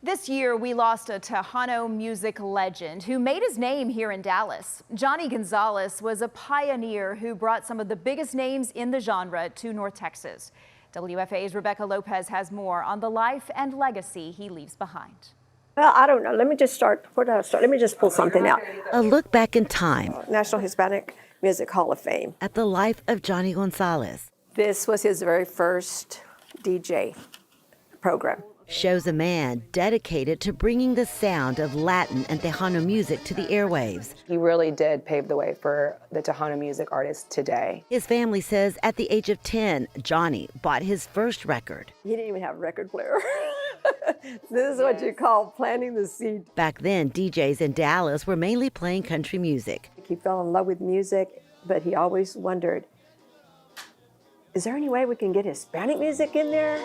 This year, we lost a Tejano music legend who made his name here in Dallas. Johnny Gonzalez was a pioneer who brought some of the biggest names in the genre to North Texas. WFA's Rebecca Lopez has more on the life and legacy he leaves behind. Well, I don't know. Let me just start. Where did I start? Let me just pull something out. A look back in time National Hispanic Music Hall of Fame. at the life of Johnny Gonzalez This was his very first DJ program. shows a man dedicated to bringing the sound of Latin and Tejano music to the airwaves. He really did pave the way for the Tejano music artists today. His family says at the age of 10, Johnny bought his first record. He didn't even have a record player. This is what you call planting the seed. Back then, DJs in Dallas were mainly playing country music. He fell in love with music, but he always wondered, is there any way we can get Hispanic music in there?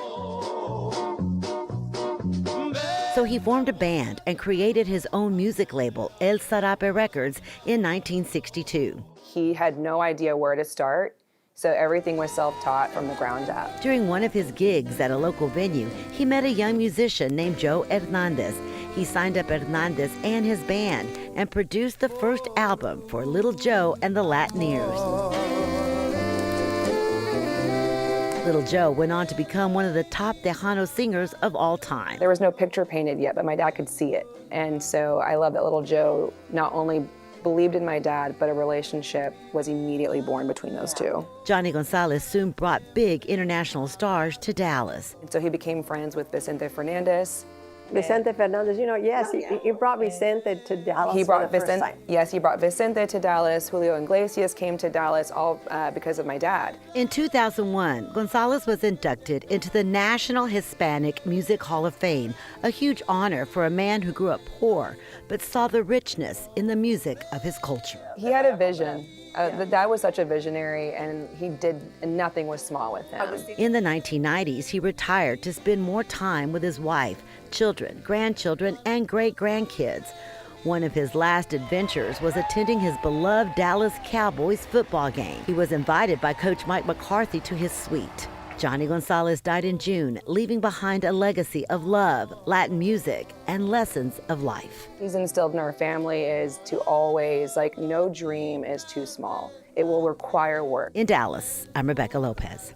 So he formed a band and created his own music label, El Sarape Records, in 1962. He had no idea where to start, so everything was self-taught from the ground up. During one of his gigs at a local venue, he met a young musician named Joe Hernandez. He signed up Hernandez and his band and produced the first album for Little Joe and the Latinaires. Little Joe went on to become one of the top Tejano singers of all time. There was no picture painted yet, but my dad could see it. And so I love that Little Joe not only believed in my dad, but a relationship was immediately born between those two. Johnny Gonzalez soon brought big international stars to Dallas. And so he became friends with Vicente Fernandez. Vicente Fernandez, yes, he brought Vicente to Dallas. He brought for the first Vicente. time. Yes, he brought Vicente to Dallas. Julio Iglesias came to Dallas, all because of my dad. In 2001, Gonzalez was inducted into the National Hispanic Music Hall of Fame, a huge honor for a man who grew up poor but saw the richness in the music of his culture. He had a vision. The dad was such a visionary, and nothing was small with him. In the 1990s, he retired to spend more time with his wife, children, grandchildren, and great-grandkids. One of his last adventures was attending his beloved Dallas Cowboys football game. He was invited by Coach Mike McCarthy to his suite. Johnny Gonzalez died in June, leaving behind a legacy of love, Latin music, and lessons of life. He's instilled in our family is to always, no dream is too small. It will require work. In Dallas, I'm Rebecca Lopez.